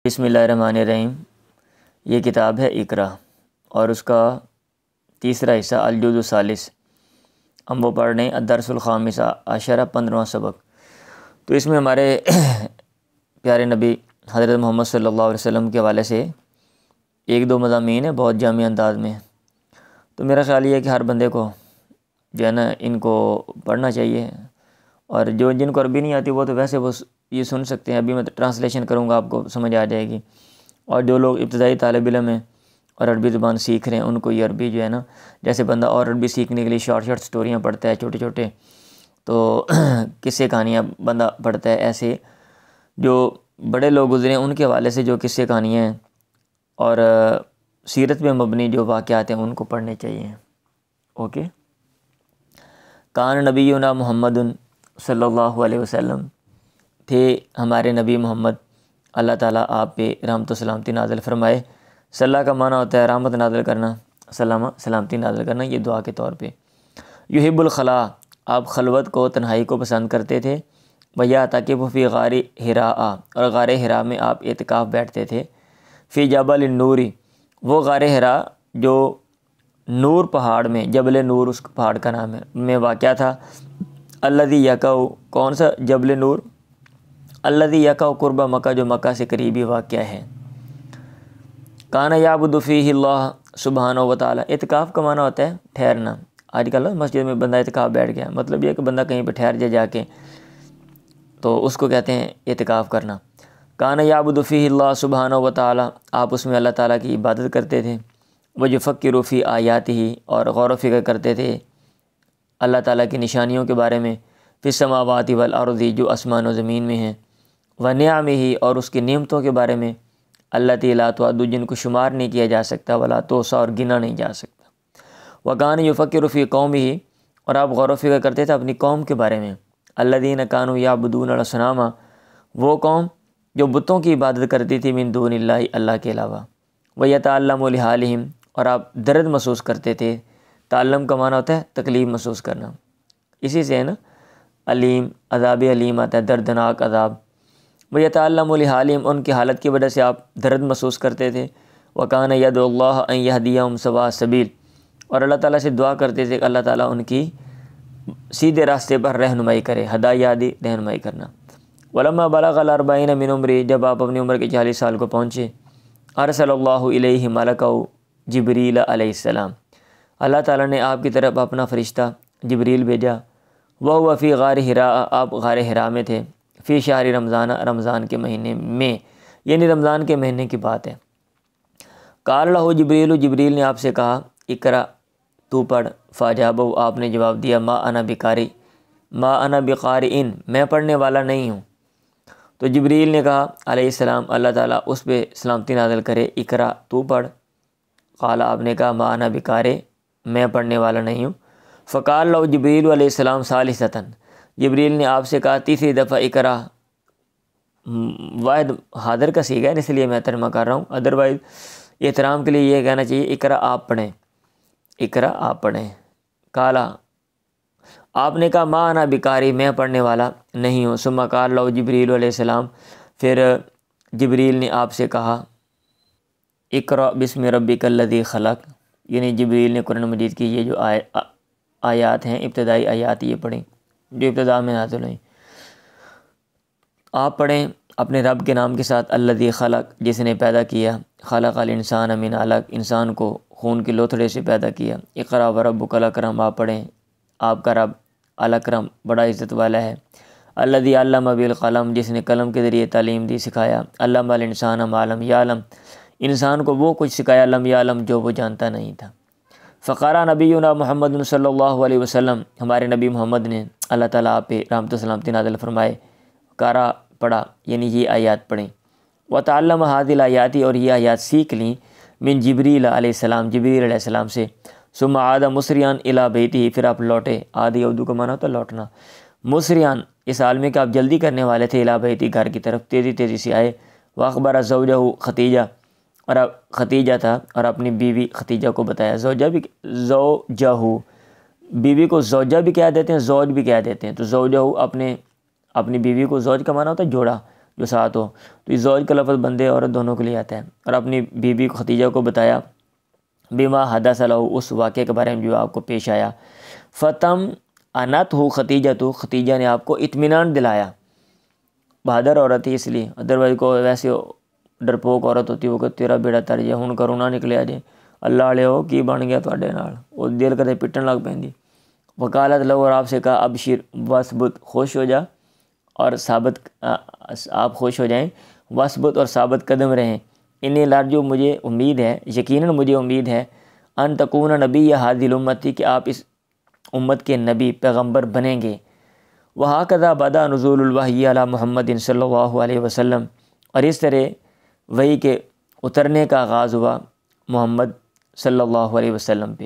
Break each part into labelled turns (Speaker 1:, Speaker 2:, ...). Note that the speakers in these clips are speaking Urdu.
Speaker 1: بسم اللہ الرحمن الرحیم۔ یہ کتاب ہے اقرا اور اس کا تیسرا حصہ الجزء الثالث، ہم وہ پڑھ رہے ہیں الدرس الخامس عشرہ 15واں سبق۔ تو اس میں ہمارے پیارے نبی حضرت محمد صلی اللہ علیہ وسلم کے حوالے سے ایک دو مضامین ہیں بہت جامع انداز میں۔ تو میرا خیال یہ ہے کہ ہر بندے کو جو ہے نا ان کو پڑھنا چاہیے، اور جن کو عربی نہیں آتی وہ تو ویسے وہ یہ سن سکتے ہیں۔ ابھی میں ٹرانسلیشن کروں گا، آپ کو سمجھ آ جائے گی۔ اور جو لوگ ابتدائی طالب علم ہیں اور عربی زبان سیکھ رہے ہیں ان کو یہ عربی جو ہے نا، جیسے بندہ اور عربی سیکھنے کے لیے شارٹ سٹوریاں پڑھتا ہے چھوٹے چھوٹے، تو قصے کہانیاں بندہ پڑھتا ہے، ایسے جو بڑے لوگ گزرے ہیں ان کے حوالے سے جو قصے کہانیاں ہیں اور سیرت میں مبنی جو واقعات ہیں ان کو پڑھنے چاہیے۔ اوکے۔ کان نبینا محمد صلی اللہ علیہ وسلم، تھے ہمارے نبی محمد، اللہ تعالیٰ آپ پہ رحمت و سلامتی نازل فرمائے۔ صلی کا معنی ہوتا ہے رحمت نازل کرنا، سلامتی نازل کرنا، یہ دعا کے طور پہ۔ یحب الخلاء، آپ خلوت کو، تنہائی کو پسند کرتے تھے۔ ویعتکف فی غار حراء، اور غار حراء میں آپ اعتکاف بیٹھتے تھے۔ فی جبل النور، وہ غار حراء جو نور پہاڑ میں، جبل نور اس پہاڑ کا نام ہے، میں واقع تھا۔ الذی یقع، کون سا جبل نور؟ الذی یقع قرب مکہ، جو مکہ سے قریبی واقع ہے۔ کان یعبد فیہ اللہ سبحانہ و تعالی، اعتکاف کا معنی ہوتا ہے ٹھہرنا۔ آج کل مسجد میں بندہ اعتکاف بیٹھ گیا، مطلب یہ کہ بندہ کہیں پہ ٹھہر جا کے، تو اس کو کہتے ہیں اعتکاف کرنا۔ کان یعبد فیہ اللہ سبحانہ و تعالی، آپ اس میں اللہ تعالیٰ کی عبادت کرتے تھے۔ ویفکر فی آیاتہ، اور غور و فکر کرتے تھے اللہ تعالیٰ کی نشانیوں کے بارے میں۔ فی السماوات والارض، جو آسمان و زمین میں ہیں۔ ونعمہ، اور اس کی نعمتوں کے بارے میں۔ التی لا تعد، جن کو شمار نہیں کیا جا سکتا، ولا تحصی، اور گنا نہیں جا سکتا۔ وکان یفکر فی قومہ، اور آپ غور و فکر کرتے تھے اپنی قوم کے بارے میں۔ الذین کانوا یعبدون الاصنام، وہ قوم جو بتوں کی عبادت کرتی تھی، من دون اللہ، اللہ کے علاوہ۔ ویتعلم لحالہم، اور آپ درد محسوس کرتے تھے۔ تعلم کا معنی ہوتا ہے تکلیف محسوس کرنا، اسی سے ہے نا علیم، عذاب علیم آتا ہے، دردناک عذاب۔ ویتعلم لحالہم، ان کی حالت کی وجہ سے آپ درد محسوس کرتے تھے۔ وکان یدعو اللہ ان یہدیہم سواء السبیل، اور اللہ تعالیٰ سے دعا کرتے تھے کہ اللہ تعالیٰ ان کی سیدھے راستے پر رہنمائی کرے، ہدایادی رہنمائی کرنا۔ ولما بلغ الاربعین من عمری، جب آپ اپنی عمر کے 40 سال کو پہنچے۔ ارسل اللہ الیہ ملکہ جبریل علیہ السلام، اللہ تعالیٰ نے آپ کی طرف اپنا فرشتہ جبریل بھیجا۔ وہو فی غار حراء، آپ غار حراء میں تھے۔ فی شہر رمضان، رمضان کے مہینے میں، یعنی رمضان کے مہینے کی بات ہے۔ قال لہ جبریل، جبریل نے آپ سے کہا اقرأ، تو پڑھ۔ فاجابہ، آپ نے جواب دیا ما انا بقارئ، میں پڑھنے والا نہیں ہوں۔ تو جبریل نے کہا علیہ السلام، اللہ تعالیٰ اس پہ سلامتی نازل کرے، اقرأ، تو پڑھ۔ قال، آپ نے کہا ما انا بقارئ، میں پڑھنے والا نہیں ہوں۔ فقال لہ جبریل علیہ السلام ثالثۃ، جبریل نے آپ سے کہا تیسری دفعہ اقرأ۔ واحد حاضر کا صیغہ ہے اس لیے میں ترجمہ کر رہا ہوں، ادروائز احترام کے لیے یہ کہنا چاہیے اقرأ، آپ پڑھیں، اقرأ، آپ پڑھیں۔ قالا، آپ نے کہا ما انا بقارئ، میں پڑھنے والا نہیں ہوں۔ ثم قال لہ جبریل علیہ السلام، پھر جبریل نے آپ سے کہا اقرأ بسم ربک الذی خلق، یعنی جبریل نے قرآن مجید کی یہ جو آیات ہیں، ابتدائی آیات یہ پڑھیں جو ابتدا میں نازل ہوئیں۔ آپ پڑھیں اپنے رب کے نام کے ساتھ، الذی خلق، جس نے پیدا کیا، خلق الانسان من علق، انسان کو خون کے لوتھڑے سے پیدا کیا۔ اقرأ وربک الاکرم، آپ پڑھیں آپ کا رب الاکرم بڑا عزت والا ہے۔ الذی علم بالقلم، جس نے قلم کے ذریعے تعلیم دی، سکھایا۔ علم الانسان ما لم یعلم، انسان کو وہ کچھ سکھایا، لم یعلم، جو وہ جانتا نہیں تھا۔ فقرأ نبینا محمد صلی اللہ علیہ وسلم، ہمارے نبی محمد نے، اللہ تعالیٰ آپ پہ رحمت و سلامتی نازل فرمائے، قرأ، پڑھا، یعنی یہ آیات پڑھیں۔ وتعلم هذه الآیات، اور یہ آیات سیکھ لیں، من جبریل علیہ السلام، جبریل علیہ السلام سے۔ ثم عاد مسرعا الی بیتہ، پھر آپ لوٹے، عادی اردو کا معنی ہوتا ہے لوٹنا، مسرعا اس حال میں کہ آپ جلدی کرنے والے تھے، الی بیتہ، گھر کی طرف تیزی سے آئے۔ واخبر زوجہ، خدیجہ، اور خدیجہ تھا، اور اپنی بیوی خدیجہ کو بتایا۔ زوجہ، بیوی کو زوجہ بھی کہہ دیتے ہیں، زوج بھی کہہ دیتے ہیں، تو زوجہ اپنی بیوی کو، زوج کا معنی ہوتا ہے جوڑا، جو ساتھ ہو۔ تو اس زوج کا لفظ بندے عورت دونوں کے لیے آتا ہے۔ اور اپنی بیوی کو خدیجہ کو بتایا بما حدث لہ، اس واقعے کے بارے میں جو آپ کو پیش آیا۔ فتم انت ہو خدیجہ، تو خدیجہ نے آپ کو اطمینان دلایا۔ بہادر عورت تھی اس لیے، ادروائز کو ویسے ڈرپوک عورت ہوتی وہ کہ تیرا بیڑا تر جائے، ہن کرونا نکلیا جائے، اللہ والے ہو کی بن گیا تواڈے نال، وہ دل کدے پٹن لگ پیندی۔ وکالت لو، اور آپ سے کہا ابشر وثبت، خوش ہو جا اور ثابت، آپ خوش ہو جائیں، وثبت اور ثابت قدم رہیں، انی لارجو، مجھے امید ہے، یقیناً مجھے امید ہے، ان تکون نبی ہذی الامتی، کہ آپ اس امت کے نبی پیغمبر بنیں گے۔ وہکذا بدا نزول الوحی علی محمد صلی اللہ علیہ وسلم، اور اس طرح وحی کے اترنے کا آغاز ہوا محمد صلی اللہ علیہ وسلم پہ۔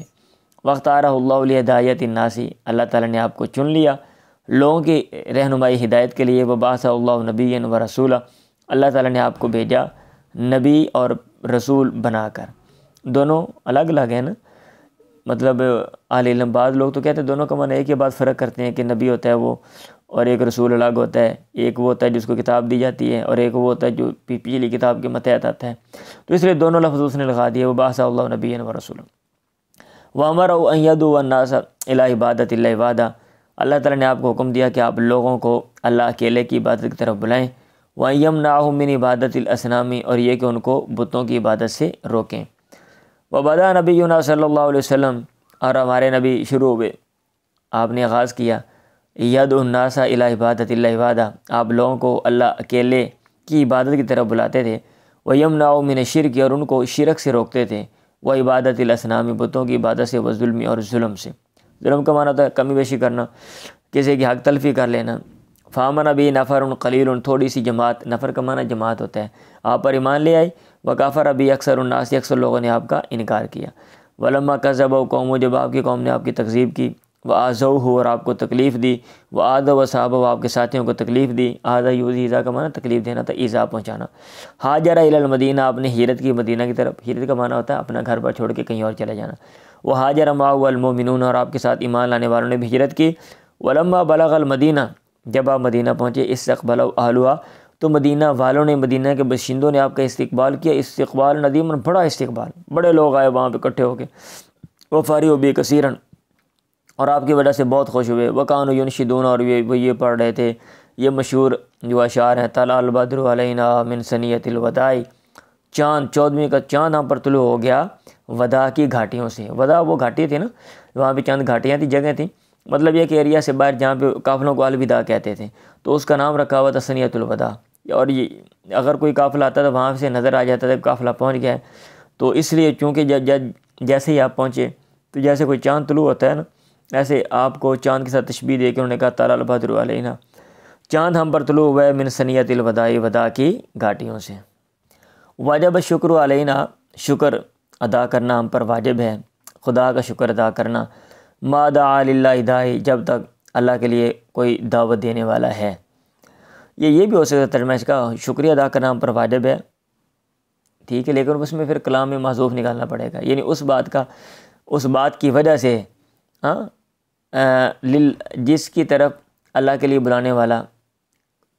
Speaker 1: واختارہ اللہ لہدایت الناس، اللہ تعالیٰ نے آپ کو چن لیا لوگوں کی رہنمائی ہدایت کے لیے۔ وبعث اللہ نبی و رسولہ، اللہ تعالیٰ نے آپ کو بھیجا نبی اور رسول بنا کر۔ دونوں الگ الگ ہیں نا، مطلب اہل علم بعض لوگ تو کہتے ہیں دونوں کا معنی ایک ہی بات فرق کرتے ہیں کہ نبی ہوتا ہے وہ، اور ایک رسول الگ ہوتا ہے، ایک وہ ہوتا ہے جس کو کتاب دی جاتی ہے، اور ایک وہ ہوتا ہے جو پچھلی کتاب کے متحد آتا ہے۔ تو اس لیے دونوں لفظ اس نے لگا دیے، وبعث اللہ نبی و رسول۔ وَأَمَرَهُ أَن يَدْعُوَ النَّاسَ إِلَىٰ عِبَادَةِ اللَّهِ وَحْدَهُ، اللہ تعالیٰ نے آپ کو حکم دیا کہ آپ لوگوں کو اللہ اکیلے کی عبادت کی طرف بلائیں۔ وَأَن يَمْنَعَهُم مِّنْ عِبَادَةِ الْأَصْنَامِ، اور یہ کہ ان کو بتوں کی عبادت سے روکیں۔ وَبَدَأَ نَبِيُّنَا صلی اللہ علیہ وسلم، اور ہمارے نبی شروع ہوئے، آپ نے آغاز کیا، یدعو الناس الی عبادۃ اللہ وحدہ، آپ لوگوں کو اللہ اکیلے کی عبادت کی طرف بلاتے تھے۔ ویمنع من الشرک، اور ان کو شرک سے روکتے تھے۔ و عبادت الاصنام، بتوں کی عبادت سے، و ظلم، اور ظلم سے۔ ظلم کا معنی ہوتا ہے کمی بیشی کرنا، کسی کی حق تلفی کر لینا۔ فآمن بہ نفر قلیل، تھوڑی سی جماعت، نفر کا معنی جماعت ہوتا ہے، آپ پر ایمان لے آئی۔ وکفر بہ اکثر الناس، اکثر لوگوں نے آپ کا انکار کیا۔ ولما کذبہ قوم، جب آپ کی قوم نے آپ کی تکذیب کی۔ وآذوہ، اور آپ کو تکلیف دی۔ وآذوا اصحابہ، آپ کے ساتھیوں کو تکلیف دی۔ آذا یؤذی، ایذا کا معنی تکلیف دینا تھا، ایذا پہنچانا۔ ہاجر الی المدینہ، آپ نے ہجرت کی مدینہ کی طرف، ہجرت کا معنی ہوتا ہے اپنا گھر پر چھوڑ کے کہیں اور چلے جانا۔ وہاجر معہ المؤمنون، اور آپ کے ساتھ ایمان لانے والوں نے بھی ہجرت کی۔ ولما بلغ المدینہ، جب آپ مدینہ پہنچے، استقبلوا اہلھا، تو مدینہ والوں نے، مدینہ کے باشندوں نے آپ کا استقبال کیا۔ استقبال ندیماً، بڑا استقبال، بڑے لوگ آئے وہاں پہ اکٹھے ہو کے۔ وفرحوا بہ کثیرا، اور آپ کی وجہ سے بہت خوش ہوئے۔ وکانوا ینشدون، اور وہ یہ پڑھ رہے تھے، یہ مشہور جو اشعار ہیں، طلع البدر علینا من ثنیۃ الوداع، چاند، 14ویں کا چاند ہم پر طلوع ہو گیا وداع کی گھاٹیوں سے۔ وداع وہ گھاٹی تھی نا، وہاں پہ چند گھاٹیاں تھیں، جگہ تھیں، مطلب یہ کہ ایریا سے باہر جہاں پہ قافلوں کو الوداع کہتے تھے، تو اس کا نام رکھا ہوا تھا ثنیۃ الوداع۔ اور یہ اگر کوئی قافلہ آتا تھا وہاں سے نظر آ جاتا تھا کہ قافلہ پہنچ گیا ہے، تو اس لیے چونکہ جیسے ہی آپ پہنچے تو جیسے کوئی چاند طلوع ہوتا ہے نا، ایسے آپ کو چاند کے ساتھ تشبیہ دے کے انہوں نے کہا طلع البدر علینا، چاند ہم پر طلوع ہوا ہے من ثنیۃ الوداع، وداع کی گھاٹیوں سے۔ واجب الشکر علینا، شکر ادا کرنا ہم پر واجب ہے، خدا کا شکر ادا کرنا۔ ما دعا للہ داعی، جب تک اللہ کے لیے کوئی دعوت دینے والا ہے۔ یہ بھی ہو سکتا ہے ترجمہ اس کا، شکریہ ادا کرنا ہم پر واجب ہے، ٹھیک ہے، لیکن اس میں پھر کلام میں محذوف نکالنا پڑے گا، یعنی اس بات کی وجہ سے، جس کی طرف اللہ کے لیے بلانے والا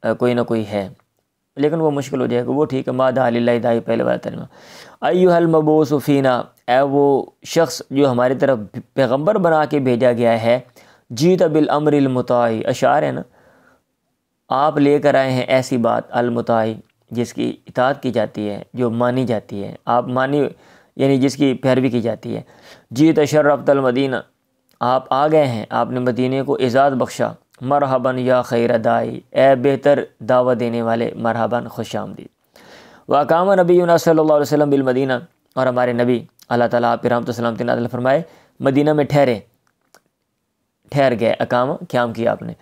Speaker 1: کوئی نہ کوئی ہے، لیکن وہ مشکل ہو جائے گا، وہ ٹھیک ہے۔ ما دعا للہ داعی، پہلے والا ترجمہ۔ ایھا المبعوث فینا، اے وہ شخص جو ہماری طرف پیغمبر بنا کے بھیجا گیا ہے۔ جیت بالامر المطاع، اشعار ہے نا، آپ لے کر آئے ہیں ایسی بات، المطاع، جس کی اطاعت کی جاتی ہے، جو مانی جاتی ہے، آپ مانی یعنی جس کی پیروی کی جاتی ہے۔ جیت شرفت المدینہ، آپ آ گئے ہیں، آپ نے مدینے کو اعزاز بخشا۔ مرحباً یا خیر داعی، اے بہتر دعوت دینے والے، مرحباً، خوش آمدید۔ واقام نبینا صلی اللہ علیہ وسلم بالمدینہ، اور ہمارے نبی اللہ تعالیٰ آپ پہ رحمت و سلامتی نازل فرمائے مدینہ میں ٹھہر گئے، اقامہ قیام کیا آپ نے۔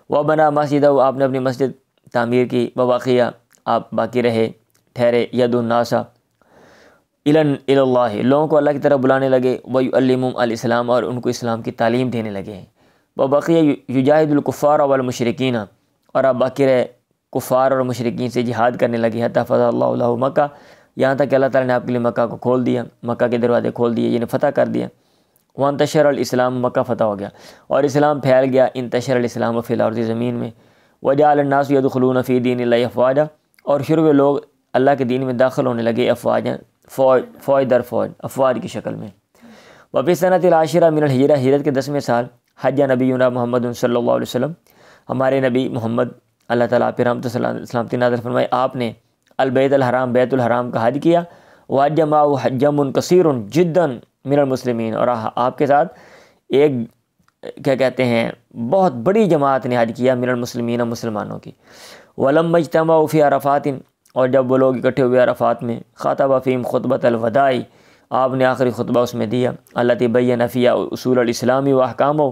Speaker 1: وبنا مسجد، آپ نے اپنی مسجد تعمیر کی۔ وبقیہ، آپ باقی رہے، ٹھہرے۔ ید الناس الی اللہ، لوگوں کو اللہ کی طرف بلانے لگے۔ ویعلمہم الاسلام، اور ان کو اسلام کی تعلیم دینے لگے۔ وبقیہ یجاہد الکفار والمشرکین، اور آپ باقی رہے، کفار اور مشرکین سے جہاد کرنے لگے۔ حتی فتح اللہ لہ مکہ، یہاں تک کہ اللہ تعالیٰ نے آپ کے لیے مکہ کو کھول دیا، مکہ کے دروازے کھول دیے، یعنی فتح کر دیا۔ وانتشر الاسلام، مکہ فتح ہو گیا اور اسلام پھیل گیا۔ انتشر الاسلام فی الارض، زمین میں۔ وجعل الناس یدخلون فی دین اللہ افواجا، اور شروع میں لوگ اللہ کے دین میں داخل ہونے لگے افواجاً، فوج در فوج، افواج کی شکل میں۔ وفی سنۃ العاشرہ من الہجرہ، ہجرت کے 10ویں سال، حج نبینا محمد صلی اللہ علیہ وسلم، ہمارے نبی محمد اللہ تعالیٰ پہ رحمت سلامتی نازل فرمائے، آپ نے البیت الحرام، بیت الحرام کا حج کیا، وحج معہ حجم کثیر جدا من المسلمین، اور آپ کے ساتھ ایک کیا کہتے ہیں بہت بڑی جماعت نے حج کیا، من المسلمین، مسلمانوں کی۔ ولما اجتمعوا فی عرفات، اور جب وہ لوگ اکٹھے ہوئے عرفات میں، خطب فیہم خطبۃ الوداع، آپ نے آخری خطبہ اس میں دیا، التی بین فیہا اصول الاسلام و احکامہ،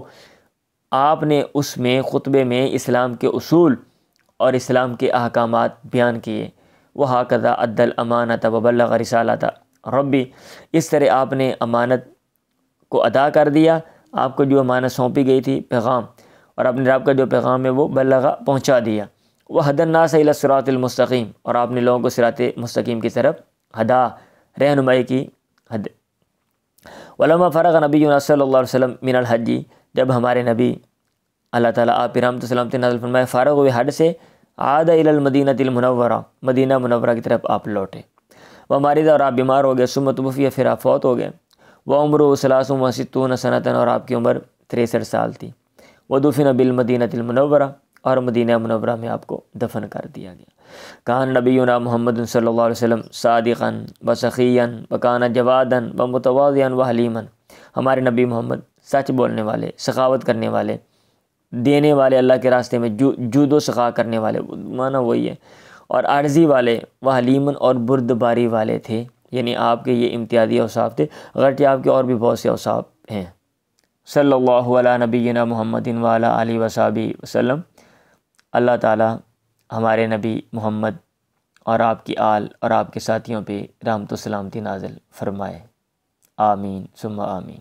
Speaker 1: آپ نے اس میں خطبے میں اسلام کے اصول اور اسلام کے احکامات بیان کیے۔ وہکذا ادى الامانۃ وبلغ رسالۃ ربی، اس طرح آپ نے امانت کو ادا کر دیا، آپ کو جو امانت سونپی گئی تھی پیغام، اور اپنے رب کا جو پیغام ہے وہ بلغ پہنچا دیا۔ وہدى الناس الى الصراط المستقیم، اور آپ نے لوگوں کو صراط مستقیم کی طرف ہدا، رہنمائی کی۔ ولما فرغ نبینا صلی اللہ علیہ وسلم من الحج، جب ہمارے نبی اللہ تعالیٰ آپ پر رحمت سلامتی نازل فرمائے فارغ ہوئے حج سے، عاد الی المدینہ المنورہ، مدینہ منورہ کی طرف آپ لوٹے۔ ومرض، اور آپ بیمار ہو گئے، ثم توفی، پھر آپ فوت ہو گئے۔ وعمرہ 63 سنۃ، اور آپ کی عمر 63 سال تھی۔ ودفن بالمدینہ المنورہ، اور مدینہ منورہ میں آپ کو دفن کر دیا گیا۔ کان نبینا محمد صلی اللہ علیہ وسلم صادقا وسخیا وکان جوادا ومتواضعا وحلیما، ہمارے نبی محمد سچ بولنے والے، سخاوت کرنے والے، دینے والے، اللہ کے راستے میں جود و سخا کرنے والے، معنی وہی ہے، اور عارضی والے، وحلیمن، اور بردباری والے تھے، یعنی آپ کے یہ امتیازی اوصاف تھے، اگرچہ آپ کے اور بھی بہت سے اوصاف ہیں۔ صلی اللہ علی نبینا محمد وعلی آلہ وصحبہ وسلم۔ اللہ تعالیٰ ہمارے نبی محمد اور آپ کی آل اور آپ کے ساتھیوں پہ رحمت و سلامتی نازل فرمائے، آمین ثم آمین۔